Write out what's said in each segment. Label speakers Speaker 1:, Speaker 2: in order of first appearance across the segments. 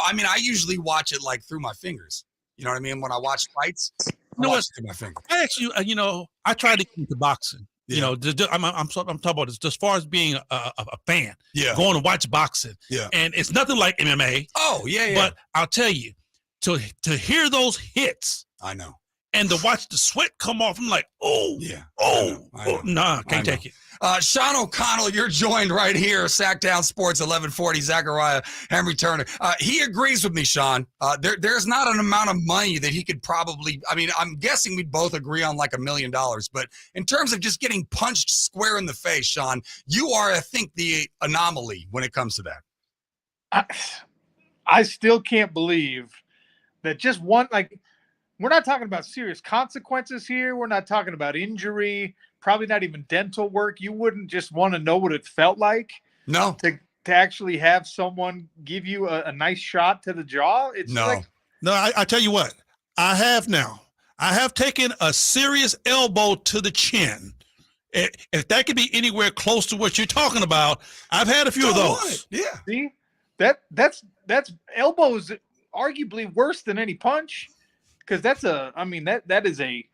Speaker 1: I mean, I usually watch it like through my fingers. You know what I mean? When I watch fights, I watch it through my fingers.
Speaker 2: I actually, I try to get into boxing.
Speaker 1: Yeah.
Speaker 2: I'm talking about this as far as being a fan.
Speaker 1: Yeah.
Speaker 2: Going to watch boxing.
Speaker 1: Yeah.
Speaker 2: And it's nothing like MMA.
Speaker 1: Oh, yeah.
Speaker 2: But I'll tell you, to hear those hits.
Speaker 1: I know.
Speaker 2: And to watch the sweat come off, I'm like, can't take it.
Speaker 1: Sean O'Connell, you're joined right here, Sactown Sports, 1140, Zachariah Henry Turner. He agrees with me, Sean. There's not an amount of money that he could probably, I mean, I'm guessing we'd both agree on like $1 million, but in terms of just getting punched square in the face, Sean, you are, I think, the anomaly when it comes to that.
Speaker 3: I still can't believe that just one, like, we're not talking about serious consequences here. We're not talking about injury, probably not even dental work. You wouldn't just want to know what it felt like.
Speaker 1: No.
Speaker 3: To actually have someone give you a nice shot to the jaw. It's
Speaker 2: no. I tell you what, I have now. I have taken a serious elbow to the chin. If that could be anywhere close to what you're talking about, I've had a few of those.
Speaker 1: Yeah.
Speaker 3: See, that's elbows arguably worse than any punch. Because that is a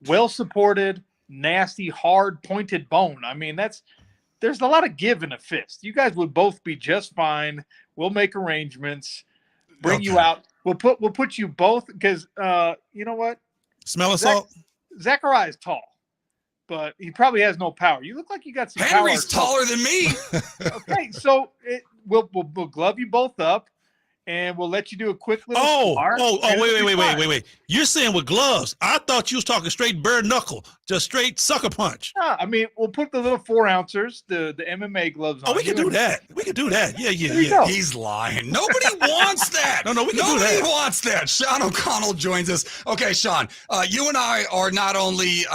Speaker 3: well-supported, nasty, hard, pointed bone. I mean, there's a lot of give in a fist. You guys would both be just fine. We'll make arrangements, bring you out. We'll put you both because you know what?
Speaker 2: Smell of salt.
Speaker 3: Zachariah is tall, but he probably has no power. You look like you got some power.
Speaker 1: Henry's taller than me.
Speaker 3: Okay, so we'll glove you both up. And we'll let you do a quick little
Speaker 2: wait. You're saying with gloves. I thought you was talking straight bare knuckle, just straight sucker punch.
Speaker 3: I mean, we'll put the little 4-ounces, the MMA gloves on.
Speaker 2: Oh, we can do that. We can do that. Yeah.
Speaker 1: He's lying. Nobody wants that.
Speaker 2: No, we can do that.
Speaker 1: Nobody wants that. Sean O'Connell joins us. Okay, Sean, you and I are not only,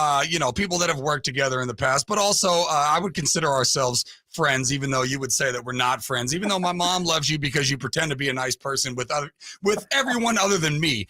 Speaker 1: people that have worked together in the past, but also I would consider ourselves friends, even though you would say that we're not friends, even though my mom loves you because you pretend to be a nice person with everyone other than me.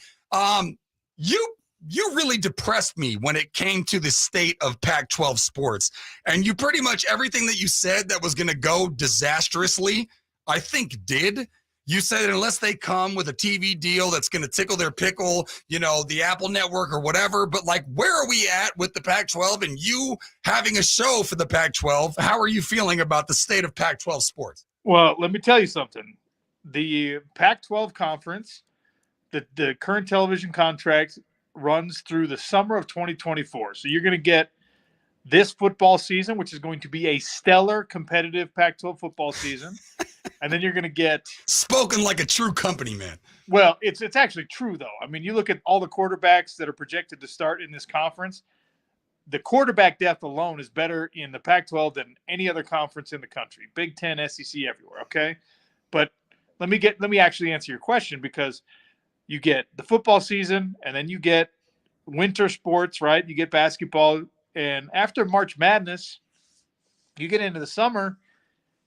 Speaker 1: You really depressed me when it came to the state of Pac-12 sports. And you pretty much everything that you said that was going to go disastrously, I think did. You said that unless they come with a TV deal that's going to tickle their pickle, the Apple Network or whatever. But like, where are we at with the Pac-12 and you having a show for the Pac-12? How are you feeling about the state of Pac-12 sports?
Speaker 3: Well, let me tell you something. The Pac-12 conference, the current television contract runs through the summer of 2024. So you're going to get this football season, which is going to be a stellar competitive Pac-12 football season. And then you're going to get
Speaker 1: spoken like a true company man.
Speaker 3: Well, it's actually true though. I mean, you look at all the quarterbacks that are projected to start in this conference. The quarterback depth alone is better in the Pac-12 than any other conference in the country. Big Ten, SEC, everywhere. Okay, but let me actually answer your question, because you get the football season and then you get winter sports, right? You get basketball, and after March Madness, you get into the summer.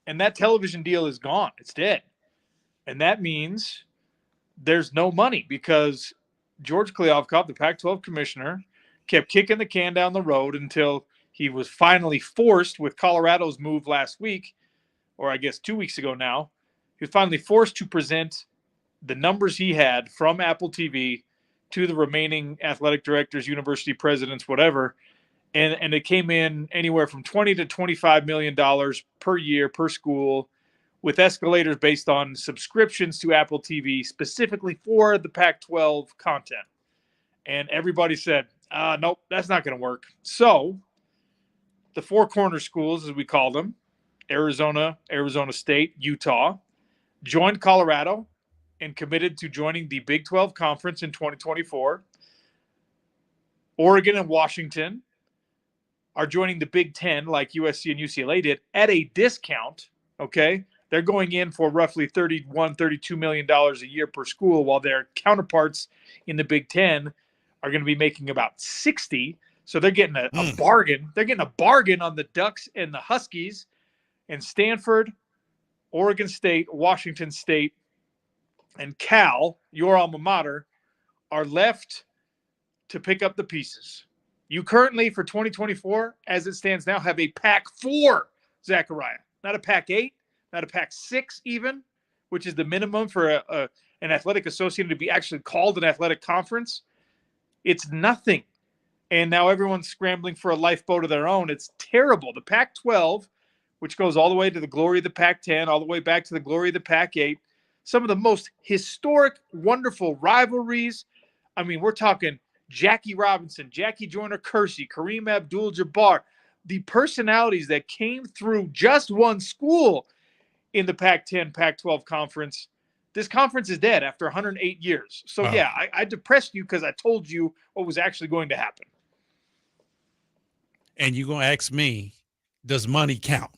Speaker 3: And that television deal is gone. It's dead. And that means there's no money, because George Kliavkoff, the Pac-12 commissioner, kept kicking the can down the road until he was finally forced, with Colorado's move last week, or I guess 2 weeks ago now, he was finally forced to present the numbers he had from Apple TV to the remaining athletic directors, university presidents, whatever. And it came in anywhere from $20 to $25 million per year per school, with escalators based on subscriptions to Apple TV specifically for the Pac-12 content. And everybody said, nope, that's not going to work. So the four corner schools, as we call them, Arizona, Arizona State, Utah, joined Colorado and committed to joining the Big 12 Conference in 2024. Oregon and Washington are joining the Big Ten like USC and UCLA did at a discount, okay? They're going in for roughly $32 million a year per school, while their counterparts in the Big Ten are going to be making about 60. So they're getting a bargain. They're getting a bargain on the Ducks and the Huskies. And Stanford, Oregon State, Washington State, and Cal, your alma mater, are left to pick up the pieces. You currently, for 2024, as it stands now, have a Pac-4, Zachariah. Not a Pac-8, not a Pac-6 even, which is the minimum for an athletic association to be actually called an athletic conference, it's nothing. And now everyone's scrambling for a lifeboat of their own. It's terrible. The Pac-12, which goes all the way to the glory of the Pac-10, all the way back to the glory of the Pac-8, some of the most historic, wonderful rivalries. I mean, we're talking Jackie Robinson, Jackie Joyner-Kersee, Kareem Abdul-Jabbar, the personalities that came through just one school in the Pac-10, Pac-12 conference. This conference is dead after 108 years. So, yeah, I depressed you because I told you what was actually going to happen.
Speaker 2: And you're going to ask me, does money count?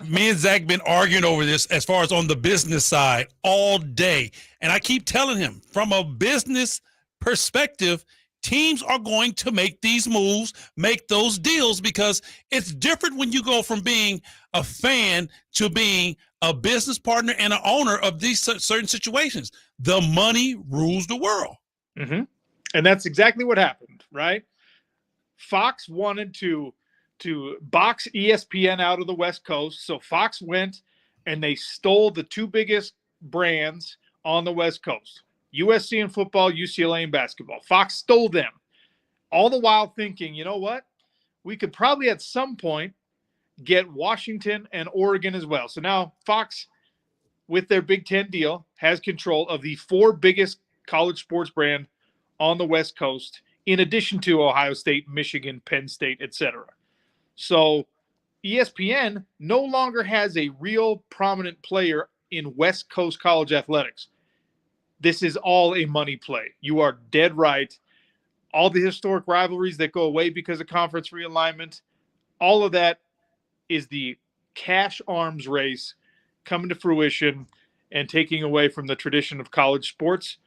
Speaker 2: Me and Zach been arguing over this as far as on the business side all day. And I keep telling him, from a business perspective, teams are going to make these moves, make those deals, because it's different when you go from being a fan to being a business partner and an owner of these certain situations. The money rules the world.
Speaker 3: Mm-hmm. And that's exactly what happened, right? Fox wanted to box ESPN out of the West Coast. So Fox went and they stole the two biggest brands on the West Coast, USC in football, UCLA in basketball. Fox stole them, all the while thinking, you know what? We could probably at some point get Washington and Oregon as well. So now Fox, with their Big Ten deal, has control of the four biggest college sports brand on the West Coast, in addition to Ohio State, Michigan, Penn State, etc. So ESPN no longer has a real prominent player in West Coast college athletics. This is all a money play. You are dead right. All the historic rivalries that go away because of conference realignment, all of that is the cash arms race coming to fruition and taking away from the tradition of college sports.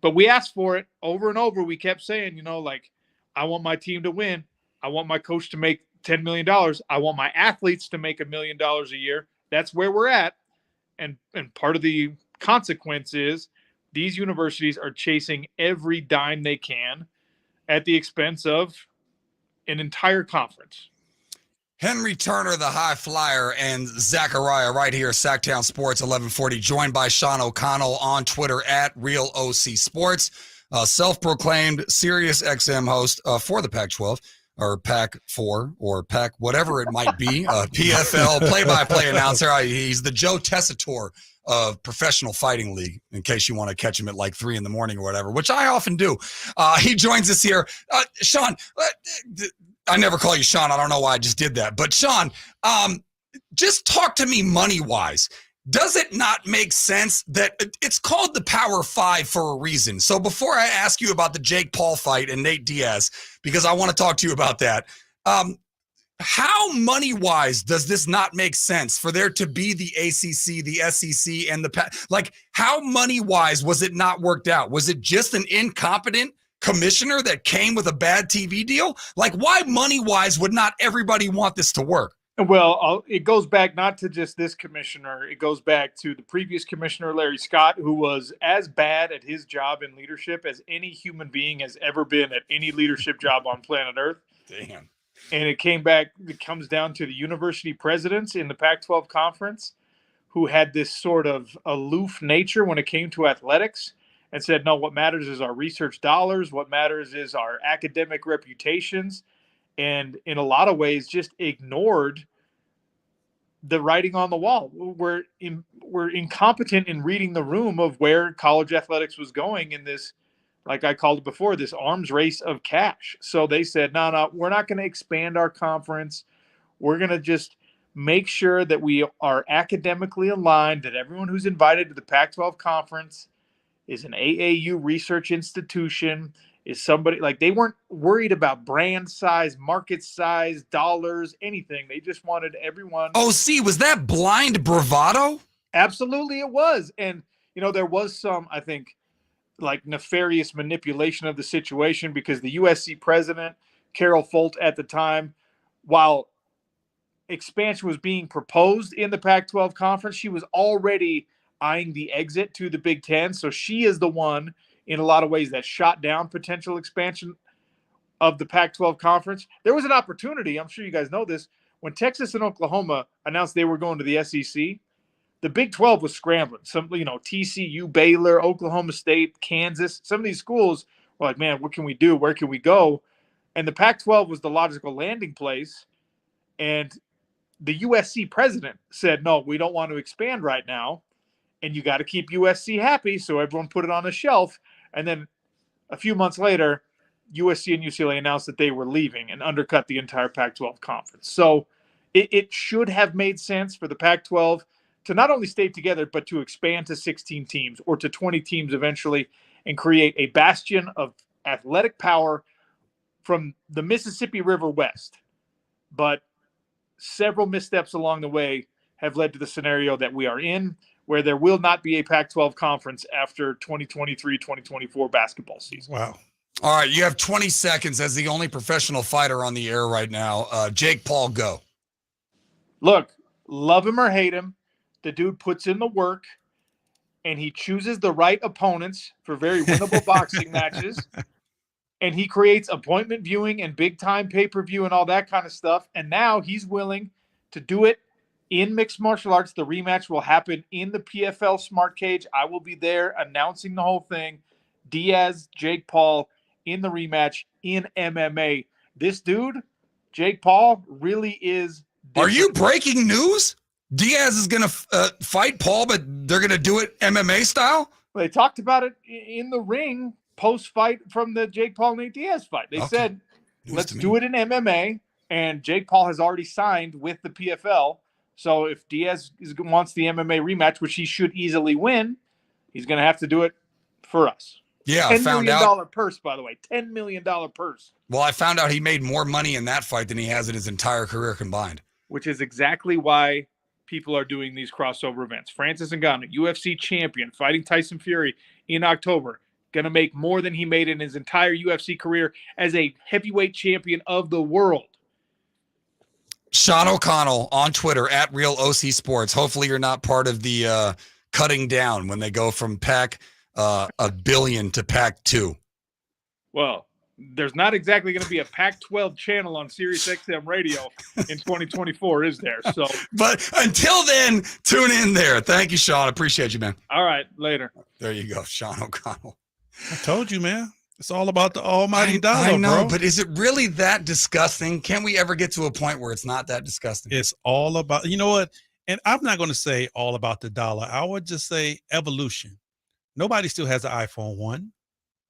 Speaker 3: But we asked for it over and over. We kept saying, I want my team to win. I want my coach to make $10 million. I want my athletes to make $1 million a year. That's where we're at. And part of the consequence is these universities are chasing every dime they can at the expense of an entire conference.
Speaker 1: Henry Turner, the high flyer, and Zachariah right here, Sactown Sports 1140, joined by Sean O'Connell on Twitter at RealOCSports, self-proclaimed SiriusXM host for the Pac-12, or Pac-4, or Pac whatever it might be, PFL play-by-play announcer. He's the Joe Tessitore of Professional Fighting League, in case you want to catch him at like 3 a.m. or whatever, which I often do. He joins us here. Sean, I never call you Sean. I don't know why I just did that. But Sean, just talk to me money-wise. Does it not make sense that it's called the Power Five for a reason? So before I ask you about the Jake Paul fight and Nate Diaz, because I want to talk to you about that, how money-wise does this not make sense for there to be the ACC, the SEC, and how money-wise was it not worked out? Was it just an incompetent commissioner that came with a bad TV deal? Why money-wise would not everybody want this to work?
Speaker 3: Well, it goes back not to just this commissioner. It goes back to the previous commissioner, Larry Scott, who was as bad at his job in leadership as any human being has ever been at any leadership job on planet Earth.
Speaker 1: Damn.
Speaker 3: And it comes down to the university presidents in the Pac-12 conference who had this sort of aloof nature when it came to athletics and said, no, what matters is our research dollars. What matters is our academic reputations. And in a lot of ways, just ignored the writing on the wall. We're incompetent in reading the room of where college athletics was going in this, like I called it before, this arms race of cash. So they said, no, we're not going to expand our conference. We're going to just make sure that we are academically aligned, that everyone who's invited to the Pac-12 conference is an AAU research institution, is somebody they weren't worried about brand size, market size, dollars, anything. They just wanted everyone.
Speaker 1: Oh, see, was that blind bravado?
Speaker 3: Absolutely, it was. And, there was some, I think, nefarious manipulation of the situation because the USC president, Carol Folt at the time, while expansion was being proposed in the Pac-12 conference, she was already eyeing the exit to the Big Ten. So she is the one, in a lot of ways, that shot down potential expansion of the Pac-12 conference. There was an opportunity, I'm sure you guys know this, when Texas and Oklahoma announced they were going to the SEC, the Big 12 was scrambling. Some, TCU, Baylor, Oklahoma State, Kansas, some of these schools were like, man, what can we do? Where can we go? And the Pac-12 was the logical landing place. And the USC president said, no, we don't want to expand right now. And you got to keep USC happy. So everyone put it on a shelf. And then a few months later, USC and UCLA announced that they were leaving and undercut the entire Pac-12 conference. So it should have made sense for the Pac-12 to not only stay together, but to expand to 16 teams or to 20 teams eventually and create a bastion of athletic power from the Mississippi River west. But several missteps along the way have led to the scenario that we are in, where there will not be a Pac-12 conference after 2023-2024 basketball season.
Speaker 2: Wow.
Speaker 1: All right, you have 20 seconds as the only professional fighter on the air right now. Jake Paul, go.
Speaker 3: Look, love him or hate him, the dude puts in the work, and he chooses the right opponents for very winnable boxing matches, and he creates appointment viewing and big-time pay-per-view and all that kind of stuff, and now he's willing to do it in mixed martial arts. The rematch will happen in the PFL Smart Cage. I will be there announcing the whole thing. Diaz, Jake Paul in the rematch in MMA. This dude, Jake Paul, really is different.
Speaker 1: Are you breaking news? Diaz is going to fight Paul, but they're going to do it MMA style?
Speaker 3: They talked about it in the ring post-fight from the Jake Paul Nate Diaz fight. They said, let's do it in MMA, and Jake Paul has already signed with the PFL. So if Diaz wants the MMA rematch, which he should easily win, he's going to have to do it for us.
Speaker 1: Yeah, I found out.
Speaker 3: $10 million purse, by the way. $10 million purse.
Speaker 1: Well, I found out he made more money in that fight than he has in his entire career combined.
Speaker 3: Which is exactly why people are doing these crossover events. Francis Ngannou, UFC champion, fighting Tyson Fury in October, going to make more than he made in his entire UFC career as a heavyweight champion of the world.
Speaker 1: Sean O'Connell on Twitter at Real OC Sports. Hopefully you're not part of the cutting down when they go from Pac a billion to Pac 2.
Speaker 3: Well, there's not exactly going to be a Pac-12 channel on SiriusXM radio in 2024, is there? So,
Speaker 1: but until then, tune in there. Thank you, Sean. Appreciate you, man.
Speaker 3: All right, later.
Speaker 1: There you go, Sean O'Connell.
Speaker 2: I told you, man. It's all about the almighty dollar,
Speaker 1: I know,
Speaker 2: bro.
Speaker 1: but is it really that disgusting? Can we ever get to a point where it's not that disgusting?
Speaker 2: It's all about, you know what? And I'm not going to say all about the dollar. I would just say evolution. Nobody still has an iPhone 1.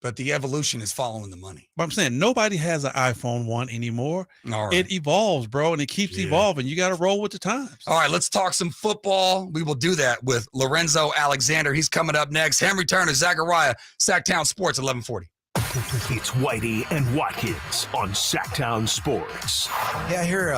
Speaker 1: But the evolution is following the money.
Speaker 2: But I'm saying nobody has an iPhone 1 anymore.
Speaker 1: All right.
Speaker 2: It evolves, bro, and it keeps evolving. You got to roll with the times.
Speaker 1: All right, let's talk some football. We will do that with Lorenzo Alexander. He's coming up next. Henry Turner, Zachariah, Sactown Sports, 1140.
Speaker 4: It's Whitey and Watkins on Sactown Sports.
Speaker 5: Yeah, I hear